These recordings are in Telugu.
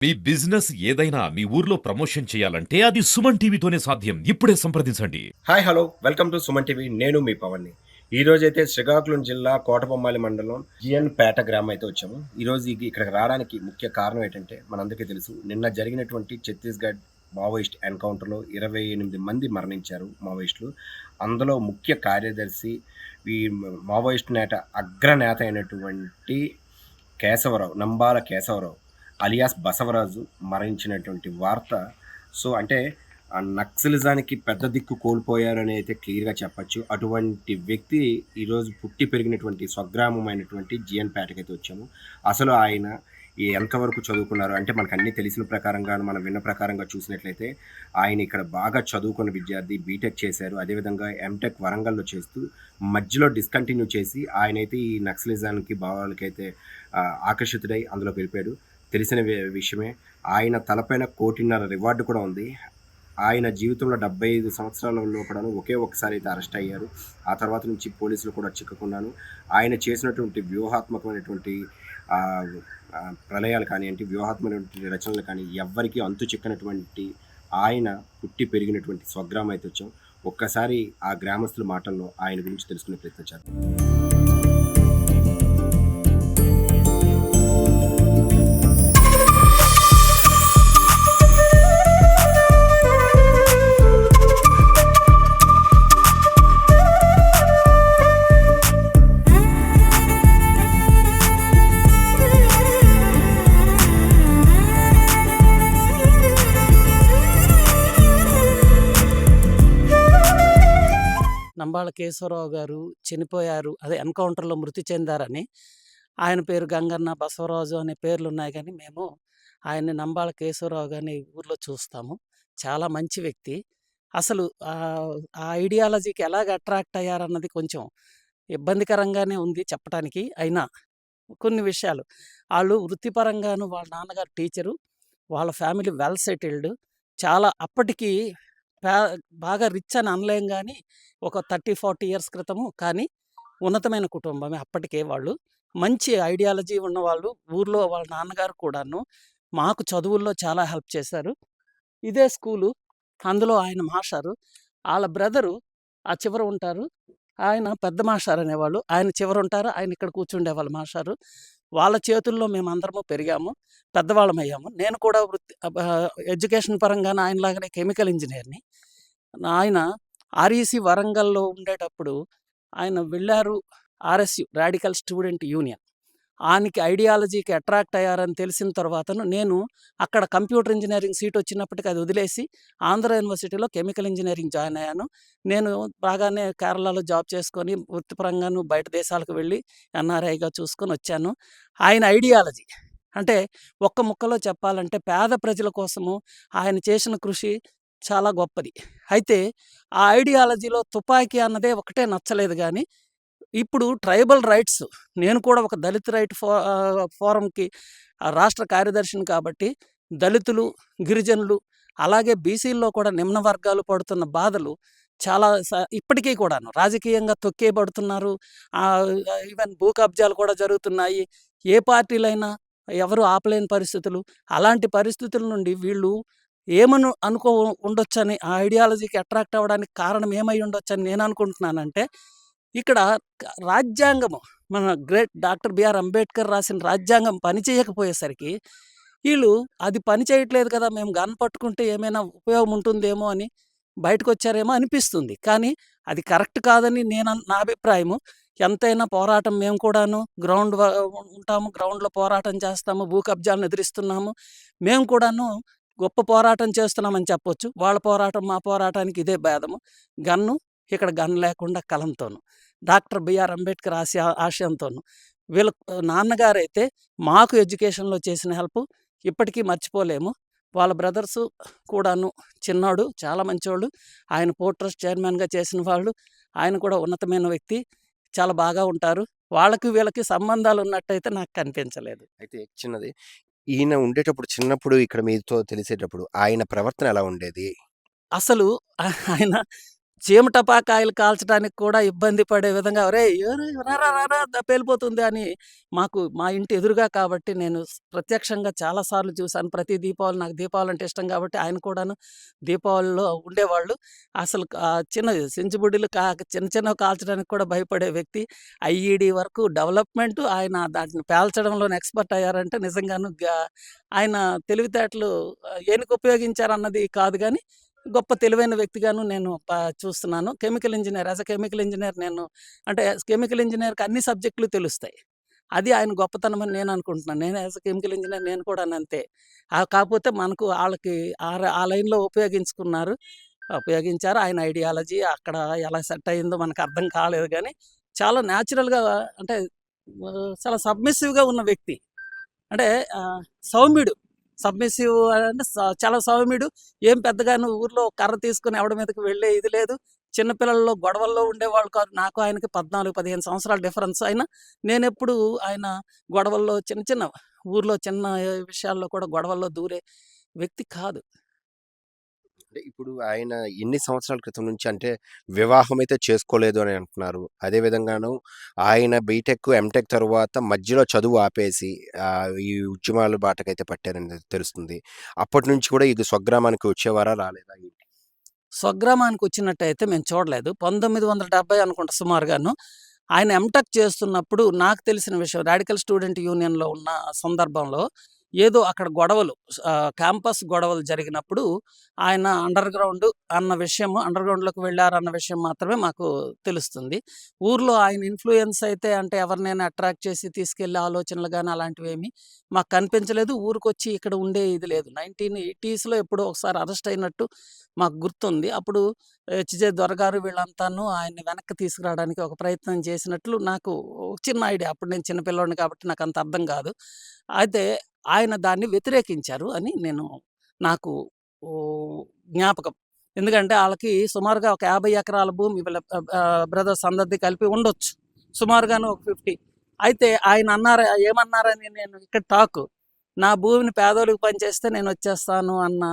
మీ బిజినెస్ ఏదైనా మీ ఊర్లో ప్రమోషన్ చేయాలంటే అది సుమన్ టీవీతోనే సాధ్యం. ఇప్పుడే సంప్రదించండి. Hi hello welcome to Suman TV. నేను మీ పవన్ని. ఈరోజైతే శ్రీకాకుళం జిల్లా కోటబొమ్మాలి మండలం జిఎన్ పేట గ్రామం అయితే వచ్చాము. ఈరోజు ఇక్కడికి రావడానికి ముఖ్య కారణం ఏంటంటే మనందరికీ తెలుసు, నిన్న జరిగినటువంటి ఛత్తీస్గఢ్ మావోయిస్ట్ ఎన్కౌంటర్లో 28 మంది మరణించారు మావోయిస్టులు. అందులో ముఖ్య కార్యదర్శి ఈ మావోయిస్ట్ నేత అగ్రనేత అయినటువంటి కేశవరావు, నంబాల కేశవరావు అలియాస్ బసవరాజు మరణించినటువంటి వార్త. సో అంటే ఆ నక్సలిజానికి పెద్ద దిక్కు కోల్పోయారని అయితే క్లియర్‌గా చెప్పొచ్చు. అటువంటి వ్యక్తి ఈరోజు పుట్టి పెరిగినటువంటి స్వగ్రామమైనటువంటి జీఎన్ పేటకైతే వచ్చాము. అసలు ఆయన ఎంతవరకు చదువుకున్నారు అంటే మనకన్నీ తెలిసిన ప్రకారంగాను, మనం విన్న ప్రకారంగా చూసినట్లయితే ఆయన ఇక్కడ బాగా చదువుకున్న విద్యార్థి. బీటెక్ చేశారు. అదేవిధంగా ఎంటెక్ వరంగల్‌లో చేస్తూ మధ్యలో డిస్కంటిన్యూ చేసి ఆయనైతే ఈ నక్సలిజానికి భావాలకైతే ఆకర్షితుడై అందులోకి వెళ్ళిపోయాడు. తెలిసిన విషయమే. ఆయన తలపైన 1,50,00,000 రివార్డ్ కూడా ఉంది. ఆయన జీవితంలో 75 సంవత్సరాలలో కూడాను ఒకే ఒక్కసారి అయితే అరెస్ట్ అయ్యారు. ఆ తర్వాత నుంచి పోలీసులు కూడా చిక్కకున్నాను. ఆయన చేసినటువంటి వ్యూహాత్మకమైనటువంటి ఆహ్, ప్రళయాలు కానియండి, వ్యూహాత్మకమైనటువంటి రచనలు కానీ ఎవ్వరికీ అంతు చిక్కనటువంటి ఆయన పుట్టి పెరిగినటువంటి స్వగ్రామం అయితే వచ్చాం. ఒక్కసారి ఆ గ్రామస్తుల మాటల్లో ఆయన గురించి తెలుసుకునే ప్రయత్నం చేద్దాం. నంబాల కేశవరావు గారు చనిపోయారు. అదే ఎన్‌కౌంటర్‌లో మృతి చెందారని. ఆయన పేరు గంగన్న, బసవరాజు అనే పేర్లున్నాయి గానీ, మేము ఆయన్ని నంబాల కేశవరావు గారిని ఊర్లో చూస్తాము. చాలా మంచి వ్యక్తి. అసలు ఆ ఐడియాలజీకి ఎలాగ అట్రాక్ట్ అయ్యారన్నది కొంచెం ఇబ్బందికరంగానే ఉంది చెప్పటానికి. అయినా కొన్ని విషయాలు, ఆళ్ళు వృత్తిపరంగాను వాళ్ళ నాన్నగారు టీచరు. వాళ్ళ ఫ్యామిలీ వెల్ సెటిల్డ్. చాలా అప్పటికి పే బాగా రిచ్ అని అనలేం గానీ, ఒక 30, 40 ఇయర్స్ క్రితము. కానీ ఉన్నతమైన కుటుంబమే అప్పటికే వాళ్ళు. మంచి ఐడియాలజీ ఉన్నవాళ్ళు. ఊర్లో వాళ్ళ నాన్నగారు కూడాను మాకు చదువుల్లో చాలా హెల్ప్ చేశారు. ఇదే స్కూలు. అందులో ఆయన మాస్టారు. ఆళ్ళ బ్రదరు ఆ చివర ఉంటారు. ఆయన పెద్ద మాస్టారు అనేవాళ్ళు. ఆయన చివరుంటారు. ఆయన ఇక్కడ కూర్చుండేవాళ్ళు మాస్టారు. వాళ్ళ చేతుల్లో మేమందరము పెరిగాము. పెద్దవాళ్ళమయ్యాము. నేను కూడా ఎడ్యుకేషన్ పరంగాను ఆయనలాగానే కెమికల్ ఇంజినీర్‌ని. ఆయన ఆర్‌ఈసీ వరంగల్‌లో ఉండేటప్పుడు ఆయన వెళ్లారు. RSU radical student union. ఆయనకి ఐడియాలజీకి అట్రాక్ట్ అయ్యారని తెలిసిన తర్వాతను నేను అక్కడ కంప్యూటర్ ఇంజినీరింగ్ సీట్ వచ్చినప్పటికి అది వదిలేసి ఆంధ్ర యూనివర్సిటీలో కెమికల్ ఇంజినీరింగ్ జాయిన్ అయ్యాను. నేను బాగానే కేరళలో జాబ్ చేసుకొని వృత్తిపరంగాను బయట దేశాలకు వెళ్ళి ఎన్ఆర్ఐగా చూసుకొని వచ్చాను. ఆయన ఐడియాలజీ అంటే ఒక్క ముక్కలో చెప్పాలంటే పేద ప్రజల కోసము ఆయన చేసిన కృషి చాలా గొప్పది. అయితే ఆ ఐడియాలజీలో తుపాకీ అన్నదే ఒకటే నచ్చలేదు గానీ, ఇప్పుడు ట్రైబల్ రైట్స్, నేను కూడా ఒక దళిత్ రైట్ ఫోరంకి రాష్ట్ర కార్యదర్శిని కాబట్టి, దళితులు, గిరిజనులు అలాగే బీసీల్లో కూడా నిమ్న వర్గాలు పడుతున్న బాధలు చాలా ఇప్పటికీ కూడాను రాజకీయంగా తొక్కేయబడుతున్నారు. ఆహ్, ఈవెన్ భూ కబ్జాలు కూడా జరుగుతున్నాయి. ఏ పార్టీలైనా ఎవరు ఆపలేని పరిస్థితులు. అలాంటి పరిస్థితుల నుండి వీళ్ళు అనుకో ఉండొచ్చని, ఆ ఐడియాలజీకి అట్రాక్ట్ అవ్వడానికి కారణం ఏమై ఉండొచ్చని నేను అనుకుంటున్నానంటే, ఇక్కడ రాజ్యాంగము, మన గ్రేట్ డాక్టర్ బిఆర్ అంబేద్కర్ రాసిన రాజ్యాంగం పని చేయకపోయేసరికి, ఈళ్ళు అది పని చేయట్లేదు కదా! మేము గన్ పట్టుకుంటే ఏమైనా ఉపయోగం ఉంటుందేమో అని బయటకొచ్చారేమో అనిపిస్తుంది. కానీ అది కరెక్ట్ కాదని నా అభిప్రాయము. ఎంతైనా పోరాటం మేము కూడాను ఉంటాము. గ్రౌండ్‌లో పోరాటం చేస్తాము. భూ కబ్జాలను ఎదిరిస్తున్నాము. మేము కూడాను గొప్ప పోరాటం చేస్తున్నామని చెప్పొచ్చు. వాళ్ళ పోరాటం, మా పోరాటానికి ఇదే భేదము. గన్ను, ఇక్కడ గన్ లేకుండా కలంతోను. డాక్టర్ బిఆర్ అంబేద్కర్ ఆశయంతోను. వీళ్ళ నాన్నగారైతే మాకు ఎడ్యుకేషన్‌లో చేసిన హెల్పు ఇప్పటికీ మర్చిపోలేము. వాళ్ళ బ్రదర్సు కూడాను, చిన్నోడు చాలా మంచోళ్ళు. ఆయన పోర్ట్ ట్రస్ట్ చైర్మన్‌గా చేసిన వాళ్ళు. ఆయన కూడా ఉన్నతమైన వ్యక్తి. చాలా బాగా ఉంటారు. వాళ్ళకి వీళ్ళకి సంబంధాలున్నట్టయితే నాకు కనిపించలేదు. అయితే చిన్నది, ఈయన ఉండేటప్పుడు చిన్నప్పుడు ఇక్కడ మీతో తెలిసేటప్పుడు ఆయన ప్రవర్తన ఎలా ఉండేది? అసలు ఆయన చీమ టపాకాయలు కాల్చడానికి కూడా ఇబ్బంది పడే విధంగా "ఒరేయ్! రారా రారా పేలిపోతుంది" అని మాకు మా ఇంటి ఎదురుగా కాబట్టి నేను ప్రత్యక్షంగా చాలా సార్లు చూసాను. ప్రతి దీపావళి నాకు దీపావళి అంటే ఇష్టం కాబట్టి ఆయన కూడాను దీపావళిలో ఉండేవాళ్ళు. అసలు చిన్నది చించుబుడ్డిలు చిన్న చిన్నవి కాల్చడానికి కూడా భయపడే వ్యక్తి. ఐఈడీ వరకు డెవలప్‌మెంట్ ఆయన దాన్ని పేల్చడంలోనే ఎక్స్‌పర్ట్ అయ్యారంటే నిజంగాను ఆయన తెలివితేటలు ఏనికి ఉపయోగించారన్నది కాదు గానీ గొప్ప తెలివైన వ్యక్తిగాను నేను చూస్తున్నాను. Chemical engineer as a chemical engineer నేను అంటే కెమికల్ ఇంజినీర్‌కి అన్ని సబ్జెక్టులు తెలుస్తాయి. అది ఆయన గొప్పతనం అని నేను అనుకుంటున్నాను. నేను యాస్ ఎ కెమికల్ ఇంజినీర్ నేను కూడాను అంతే. కాకపోతే మనకు ఆళ్ళకి ఆ లైన్‌లో ఉపయోగించారు. ఆయన ఐడియాలజీ అక్కడ ఎలా సెట్ అయిందో మనకు అర్థం కాలేదు గానీ, చాలా న్యాచురల్‌గా అంటే చాలా సబ్మిసివ్‌గా ఉన్న వ్యక్తి. అంటే సౌమ్యుడు. సబ్మిసివ్ అంటే చాలా సౌమ్యుడు. ఏం పెద్దగాను ఊర్లో కర్ర తీసుకొని ఎవడి మీదకి వెళ్ళే ఇది లేదు. చిన్న పిల్లల్లో గొడవల్లో ఉండేవాళ్ళు కాదు. నాకు ఆయనకి 14, 15 సంవత్సరాల డిఫరెన్స్. అయినా నేనెప్పుడు ఆయన గొడవల్లో చిన్న చిన్న ఊర్లో చిన్న విషయాల్లో కూడా గొడవల్లో దూరే వ్యక్తి కాదు. అంటే ఇప్పుడు ఆయన ఎన్ని సంవత్సరాల క్రితం నుంచి అంటే వివాహం అయితే చేసుకోలేదు అని అంటున్నారు. అదే విధంగాను ఆయన బీటెక్, ఎంటెక్ తరువాత మధ్యలో చదువు ఆపేసి ఈ ఉద్యమాల బాటకైతే పట్టారని తెలుస్తుంది. అప్పటి నుంచి కూడా ఇది స్వగ్రామానికి వచ్చేవారా? రాలేదా? ఏంటి? స్వగ్రామానికొచ్చినట్టయితే మేము చూడలేదు. 1970 అనుకుంటా సుమారుగాను. ఆయన ఎంటెక్ చేస్తున్నప్పుడు నాకు తెలిసిన విషయం రాడికల్ స్టూడెంట్ యూనియన్‌లో ఉన్న సందర్భంలో ఏదో అక్కడ గొడవలు క్యాంపస్ గొడవలు జరిగినప్పుడు ఆయన అండర్ గ్రౌండ్‌లోకి వెళ్లారన్న విషయం మాత్రమే మాకు తెలుస్తుంది. ఊర్లో ఆయన ఇన్‌ఫ్లూయెన్స్ అయితే అంటే ఎవరినైనా అట్రాక్ట్ చేసి తీసుకెళ్ళే ఆలోచనలు గాని అలాంటివేమీ మాకు కనిపించలేదు. ఊరికొచ్చి ఇక్కడ ఉండే ఇది లేదు. 1980స్‌లో ఎప్పుడో ఒకసారి అరెస్ట్ అయినట్టు మాకు గుర్తుంది. అప్పుడు హెచ్‌జే దొరగారు వీళ్ళంతాను ఆయన్ని వెనక్కి తీసుకురావడానికి ఒక ప్రయత్నం చేసినట్లు నాకు ఒక చిన్న ఐడియా. అప్పుడు నేను చిన్న పిల్లోడిని కాబట్టి నాకంత అర్థం కాదు. అయితే ఆయన దాన్ని వ్యతిరేకించారు అని నాకు జ్ఞాపకం. ఎందుకంటే ఆళ్ళకి సుమారుగా ఒక 50 ఎకరాల భూమి వీళ్ళ బ్రదర్స్ అందరిది కలిపి ఉండొచ్చు. సుమారుగాను ఒక 50. అయితే ఆయన ఏమన్నారని నేను ఇక్కడ టాకు. నా భూమిని పేదోళ్ళకి పంచేస్తే నేనొచ్చేస్తాను అన్న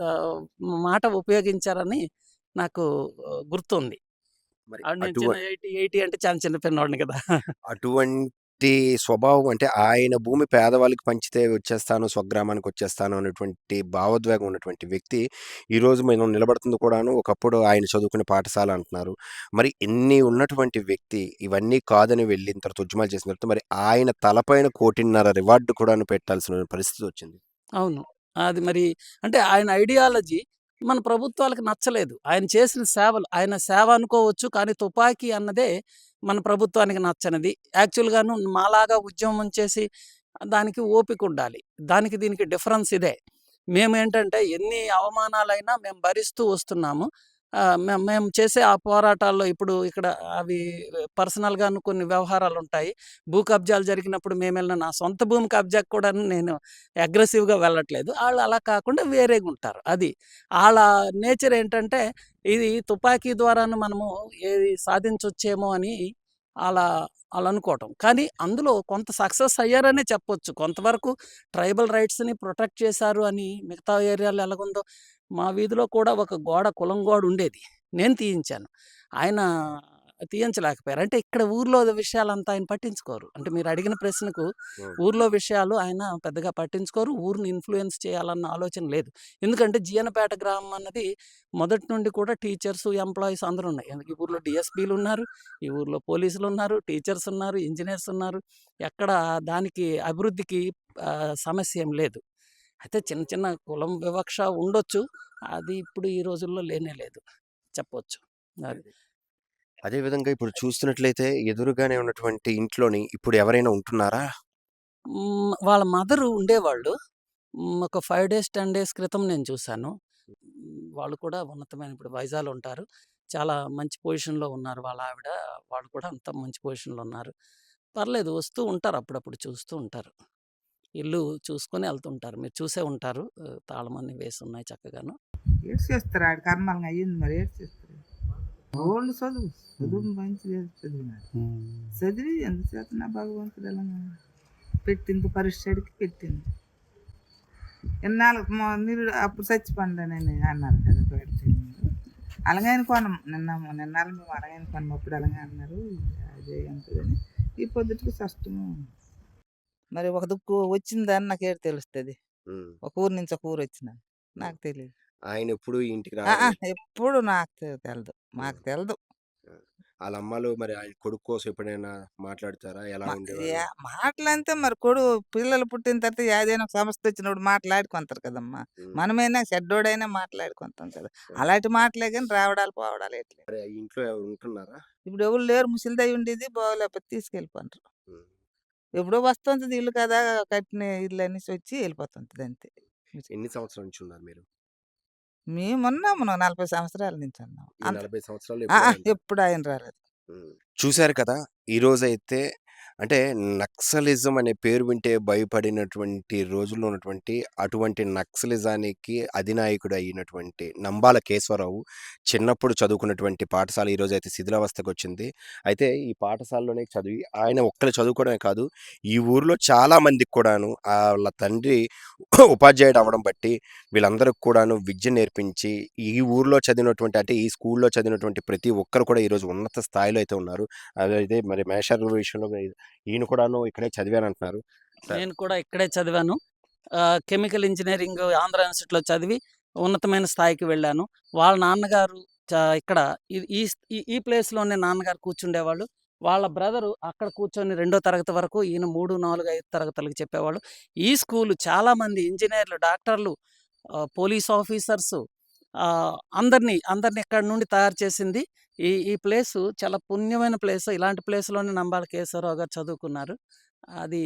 ఆహ్, మాట ఉపయోగించారని నాకు గుర్తుంది. మరి నేను చిన్న 80 అంటే చాలా చిన్న పిన్నోడిని కదా! అటువంటి స్వభావం అంటే ఆయన భూమి పేదవాళ్ళకి పంచితే వచ్చేస్తాను, స్వగ్రామానికి వచ్చేస్తాను అనేటువంటి భావోద్వేగం ఉన్నటువంటి వ్యక్తి, ఈరోజు మనం నిలబడుతుంది కూడాను ఒకప్పుడు ఆయన చదువుకునే పాఠశాల అంటున్నారు. మరి ఇన్ని ఉన్నటువంటి వ్యక్తి ఇవన్నీ కాదని వెళ్ళిన తర్వాత ఉద్యమాలు చేసిన తర్వాత మరి ఆయన తలపైన 1,50,00,000 రివార్డ్ కూడాను పెట్టాల్సిన పరిస్థితి వచ్చింది. అవును. అది మరి అంటే ఆయన ఐడియాలజీ మన ప్రభుత్వాలకు నచ్చలేదు. ఆయన చేసిన సేవలు ఆయన సేవ అనుకోవచ్చు. కానీ తుపాకీ అన్నదే మన ప్రభుత్వానికి నచ్చనిది. యాక్చువల్‌గాను మాలాగా ఉద్యమం చేసి దానికి ఓపికుండాలి. దానికి దీనికి డిఫరెన్స్ ఇదే. మేమేంటంటే ఎన్ని అవమానాలైనా మేము భరిస్తూ వస్తున్నాము. మేము చేసే ఆ పోరాటాల్లో ఇప్పుడు ఇక్కడ అవి పర్సనల్‌గాను కొన్ని వ్యవహారాలుంటాయి. భూ కబ్జాలు జరిగినప్పుడు మేమెళ్ళిన నా సొంత భూమి కబ్జాకి కూడాను నేను అగ్రెసివ్‌గా వెళ్ళట్లేదు. ఆళ్ళు అలా కాకుండా వేరేగుంటారు. అది. ఆళ్ళ నేచర్ ఏంటంటే, ఇది తుపాకీ ద్వారాను మనము ఏది సాధించొచ్చేమో అని అలా ఆళ్ళనుకోవటం. కానీ అందులో కొంత సక్సెస్ అయ్యారనే చెప్పొచ్చు. కొంతవరకు ట్రైబల్ రైట్స్‌ని ప్రొటెక్ట్ చేశారు అని మిగతా ఏరియాలో ఎలాగుందో, మా వీధిలో కూడా ఒక కులం గోడ ఉండేది. నేను తీయించాను. ఆయన తీయించలేకపోయారు. అంటే ఇక్కడ ఊర్లో విషయాలంతా ఆయన పట్టించుకోరు. అంటే మీరు అడిగిన ప్రశ్నకు హ్మ్. ఊర్లో విషయాలు ఆయన పెద్దగా పట్టించుకోరు. ఊరిని ఇన్‌ఫ్లూయెన్స్ చేయాలన్న ఆలోచన లేదు. ఎందుకంటే జీయనపేట గ్రామం అన్నది మొదటి నుండి కూడా టీచర్స్, ఎంప్లాయీస్ అందరూ ఉన్నాయి. ఈ ఊర్లో డీఎస్‌పీలున్నారు, ఈ ఊర్లో పోలీసులున్నారు, టీచర్స్ ఉన్నారు, ఇంజినీర్స్ ఉన్నారు. ఎక్కడ దానికి అభివృద్ధికి సమస్య ఏం లేదు. అయితే చిన్న చిన్న కులం వివక్ష ఉండొచ్చు. అది ఇప్పుడు ఈ రోజుల్లో లేనే లేదు చెప్పొచ్చు. అది. అదే విధంగా ఇప్పుడు చూస్తున్నట్లయితే ఎదురుగానే ఉన్నటువంటి ఇంట్లోని ఇప్పుడు ఎవరైనా ఉంటున్నారా? వాళ్ళ మదరు ఉండేవాళ్ళు. ఒక 5 డేస్, 10 డేస్ క్రితం నేను చూసాను. వాళ్ళు కూడా ఉన్నతమైన ఇప్పుడు వైజాగ్‌లో ఉంటారు. చాలా మంచి పొజిషన్‌లో ఉన్నారు వాళ్ళ ఆవిడ. వాళ్ళు కూడా అంత మంచి పొజిషన్‌లో ఉన్నారు. పర్లేదు వస్తూ ఉంటారు అప్పుడప్పుడు చూస్తూ ఉంటారు. ఇల్లు చూసుకొని ఎళ్తుంటారు. మీరు చూసే ఉంటారు. తాళం అన్నీ వేసున్నాయి చక్కగాను. ఏటి చేస్తారు ఆడి కర్మలంగా అయ్యింది మరి ఏటి చేస్తారు ఓల్డ్ చదువు చదువు మంచిగా చదివినాడు చదివి ఎందుచేత నా భగవంతుడు ఎలా పెట్టింది పరీక్షడికి పెట్టింది ఎన్నాళ్ళకి మీరు అప్పుడు చచ్చిపోండి అని అన్నారు కదా పెడితే అలగాయన కొనం నిన్న మేము అలగాయన కొనం అప్పుడు అలాగే అన్నారు. అదే ఎంతదని ఈ పొద్దుటికి కష్టము. మరి ఒక దుక్కు వచ్చిందని నాకేడు తెలుస్తుంది. ఉమ్. ఒక ఊరు నుంచి ఒక ఊరు వచ్చిన నాకు తెలియదు. ఆయన ఎప్పుడు ఇంటికి ఆ, ఆ, రాలేదు. ఎప్పుడు నాకు తెలదు, మాకు తెలదు. వాళ్ళ అమ్మలు మరి ఆయన కొడుకు కోసం ఎప్పుడైనా మాట్లాడతారా? ఎలా ఉండేవారు? మాటలంటే మరి పిల్లలు పుట్టిన తర్వాత ఏదైనా ఒక సమస్య వచ్చినప్పుడు మాట్లాడుకుంటారు కదమ్మా. ఉమ్. మనమైనా చెడ్డోడైనా మాట్లాడుకుంటాం కదా. అలాంటి మాటలే కానీ రావడాలు పోవడాలు ఎట్లే. మరి ఆ ఇంట్లో ఎవరు ఉంటున్నారా? ఇప్పుడు ఎవరు లేరు, ముసలిదై ఉండేది బాగోలేకపోతే తీసుకెళ్ళిపోంటారు. ఉమ్. ఎప్పుడో వస్తుంటది ఇల్లు కదా, కట్టిన ఇల్లు అనేసి వచ్చి వెళ్ళిపోతుంటది అంతే. ఎన్ని సంవత్సరాల నుంచి ఉన్నారు మీరు? మేమున్నాము 40 సంవత్సరాల నుంచి ఉన్నాము ఈ అంత. 40 సంవత్సరాలు ఎప్పుడు ఆయన రాలేదు. ఎప్పుడు ఆయన రాలేదు. చూశారు కదా! ఈరోజైతే అంటే నక్సలిజం అనే పేరు వింటే భయపడినటువంటి రోజుల్లో ఉన్నటువంటి అటువంటి నక్సలిజానికి అధినాయకుడు అయినటువంటి నంబాల కేశవరావు చిన్నప్పుడు చదువుకున్నటువంటి పాఠశాల ఈరోజైతే శిథిలావస్థకు వచ్చింది. అయితే ఈ పాఠశాలలోనే చదివి ఆయన ఒక్కరు చదువుకోవడమే కాదు, ఈ ఊరిలో చాలా మందికి కూడాను వాళ్ళ తండ్రి ఉపాధ్యాయుడు అవ్వడం బట్టి వీళ్ళందరికి కూడాను విద్య నేర్పించి ఈ ఊరిలో చదివినటువంటి అంటే ఈ స్కూల్లో చదివినటువంటి ప్రతి ఒక్కరు కూడా ఈరోజు ఉన్నత స్థాయిలో అయితే ఉన్నారు. అదైతే మరి మేషర్ విషయంలో ఈయన కూడాను ఇక్కడే చదివానంటున్నారు. సార్ నేను కూడా ఇక్కడే చదివాను. కెమికల్ ఇంజినీరింగ్ ఆంధ్ర యూనివర్సిటీలో చదివి ఉన్నతమైన స్థాయికి వెళ్ళాను. వాళ్ళ నాన్నగారు ఇక్కడ ఈ ఈ ఈ ప్లేస్‌లోనే నాన్నగారు కూర్చుండేవాళ్ళు. వాళ్ళ బ్రదరు అక్కడ కూర్చొని 2వ తరగతి వరకు, ఈయన 3, 4, 5 తరగతులకి చెప్పేవాళ్ళు. ఈ స్కూలు చాలామంది ఇంజినీర్లు, డాక్టర్లు, పోలీస్ ఆఫీసర్సు, అందరిని ఇక్కడి నుండి తయారు చేసింది. ఈ ప్లేసు చాలా పుణ్యమైన ప్లేసు. ఇలాంటి ప్లేస్‌లోనే నంబాల కేశవరావు గారు చదువుకున్నారు. అది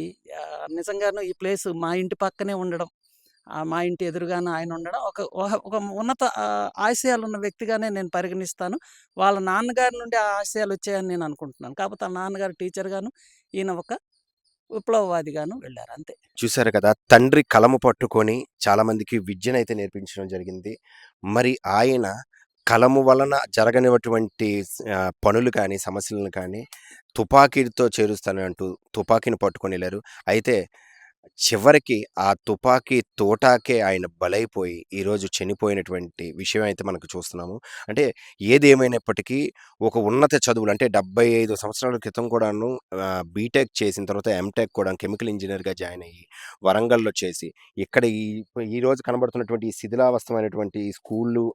నిజంగాను ఈ ప్లేసు మా ఇంటి పక్కనే ఉండడం, మా ఇంటి ఎదురుగానే ఆయన ఉండడం ఒక ఉన్నత ఆశయాలున్న వ్యక్తిగానే నేను పరిగణిస్తాను. వాళ్ళ నాన్నగారి నుండి ఆ ఆశయాలు వచ్చాయని నేను అనుకుంటున్నాను. కాకపోతే ఆ నాన్నగారు టీచర్‌గాను, ఈయన ఒక విప్లవవాదిగాను వెళ్లారు అంతే. చూశారు కదా! తండ్రి కలము పట్టుకొని చాలామందికి విద్యనైతే నేర్పించడం జరిగింది. మరి ఆయన కలము వలన జరగనివటువంటి పనులు కానీ, సమస్యలను కానీ తుపాకీతో చేరుస్తాను అంటూ తుపాకీని పట్టుకొనెళ్లారు. అయితే చివరికి ఆ తుపాకీ తోటాకే ఆయన బలైపోయి ఈరోజు చనిపోయినటువంటి విషయం అయితే మనకు చూస్తున్నాము. అంటే ఏదేమైనప్పటికీ ఒక ఉన్నత చదువులు అంటే 75 సంవత్సరాల క్రితం కూడాను బీటెక్ చేసిన తర్వాత ఎంటెక్ కూడా కెమికల్ ఇంజినీర్‌గా జాయిన్ అయ్యి వరంగల్‌లో చేసి ఇక్కడ ఈరోజు కనబడుతున్నటువంటి ఈ శిథిలావస్థమైనటువంటి ఈ స్కూళ్ళు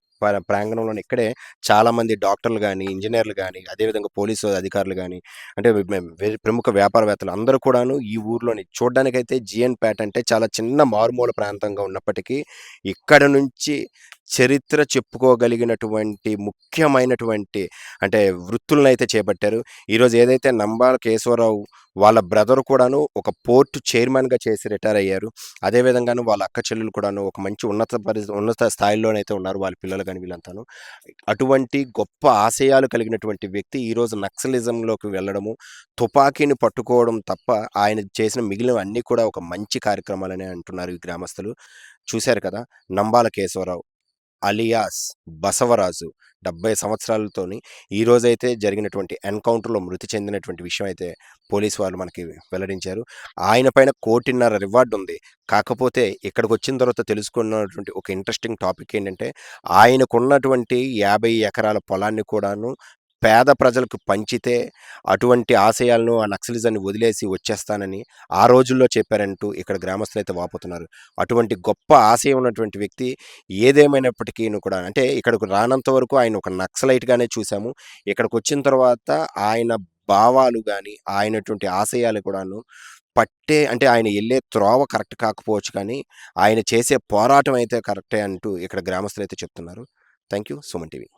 ప్రాంగణంలోనే ఇక్కడే చాలామంది డాక్టర్లు గానీ, ఇంజినీర్లు గానీ, అదేవిధంగా పోలీసు అధికారులు గానీ, అంటే ప్రముఖ వ్యాపారవేత్తలు అందరూ కూడాను ఈ ఊర్లోని చూడ్డానికైతే జీఎన్ పేట అంటే చాలా చిన్న మారుమూల ప్రాంతంగా ఉన్నప్పటికీ ఇక్కడ నుంచి చరిత్ర చెప్పుకోగలిగినటువంటి ముఖ్యమైనటువంటి అంటే వృత్తులనైతే చేపట్టారు. ఈరోజు ఏదైతే నంబాల కేశవరావు వాళ్ళ బ్రదర్ కూడాను ఒక పోర్ట్ చైర్మన్‌గా చేసి రిటైర్ అయ్యారు. అదేవిధంగాను వాళ్ళ అక్క చెల్లెలు కూడాను ఒక మంచి ఉన్నత స్థాయిలోనైతే ఉన్నారు. వాళ్ళ పిల్లలు గాని వీళ్ళంతాను. అటువంటి గొప్ప ఆశయాలు కలిగినటువంటి వ్యక్తి ఈరోజు నక్సలిజంలోకి వెళ్ళడము, తుపాకీని పట్టుకోవడం తప్ప ఆయన చేసిన మిగిలినవన్నీ కూడా ఒక మంచి కార్యక్రమాలనే అంటున్నారు ఈ గ్రామస్తులు. చూశారు కదా! నంబాల కేశవరావు అలియాస్ బసవరాజు 70 సంవత్సరాలతోని ఈరోజైతే జరిగినటువంటి ఎన్‌కౌంటర్‌లో మృతి చెందినటువంటి విషయం అయితే పోలీసు వాళ్ళు మనకి వెల్లడించారు. ఆయన పైన 1,50,00,000 రివార్డ్ ఉంది. కాకపోతే ఇక్కడికొచ్చిన తర్వాత తెలుసుకున్నటువంటి ఒక ఇంట్రెస్టింగ్ టాపిక్ ఏంటంటే ఆయనకున్నటువంటి 50 ఎకరాల పొలాన్ని కూడాను పేద ప్రజలకు పంచితే అటువంటి ఆశయాలను ఆ నక్సలిజాన్ని వదిలేసి వచ్చేస్తానని ఆ రోజుల్లో చెప్పారంటూ ఇక్కడ గ్రామస్తులైతే వాపోతున్నారు. అటువంటి గొప్ప ఆశయం ఉన్నటువంటి వ్యక్తి ఏదేమైనప్పటికీను కూడా అంటే ఇక్కడికి రానంత వరకు ఆయన ఒక నక్సలైట్‌గానే చూసాము. ఇక్కడికొచ్చిన తర్వాత ఆయన భావాలు గాని, ఆయనటువంటి ఆశయాలు కూడాను అంటే ఆయన ఎళ్ళే త్రోవ కరెక్ట్ కాకపోవచ్చు కానీ, ఆయన చేసే పోరాటం అయితే కరెక్టే అంటూ ఇక్కడ గ్రామస్తులైతే చెప్తున్నారు. Thank you. సుమన్ టీవీ.